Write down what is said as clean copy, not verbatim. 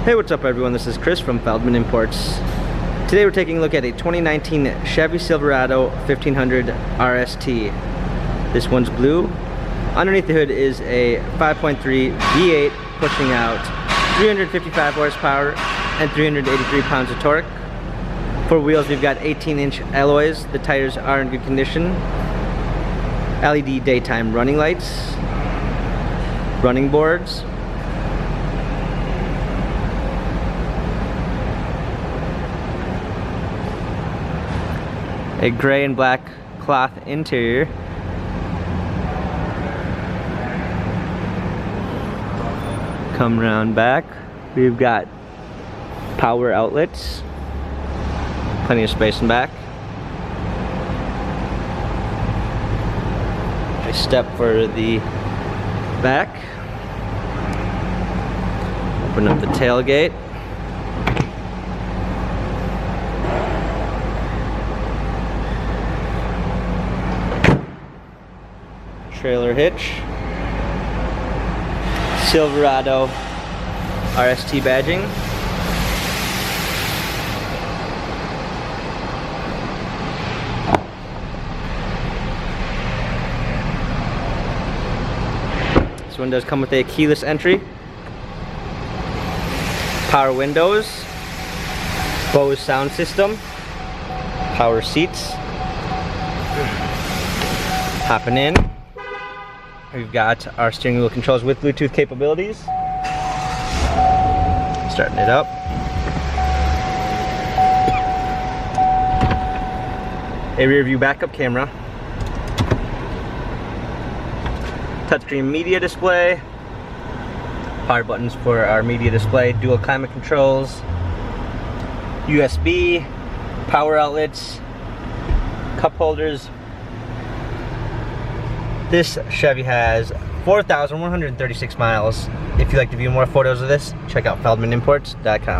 Hey, what's up everyone? This is Chris from Feldmann Imports. Today we're taking a look at a 2019 Chevy Silverado 1500 RST. This one's blue. Underneath the hood is a 5.3 V8 pushing out 355 horsepower and 383 pounds of torque. For wheels we've got 18-inch alloys. The tires are in good condition. LED daytime running lights. Running boards. A gray and black cloth interior. Come around back. We've got power outlets. Plenty of space in back. A step for the back. Open up the tailgate. Trailer hitch. Silverado RST badging. This one does come with a keyless entry. Power windows. Bose sound system. Power seats. Hopping in. We've got our steering wheel controls with Bluetooth capabilities. Starting it up. A rear view backup camera. Touchscreen media display. Power buttons for our media display. Dual climate controls. USB. Power outlets. Cup holders. This Chevy has 4,136 miles. If you'd like to view more photos of this, check out feldmanimports.com.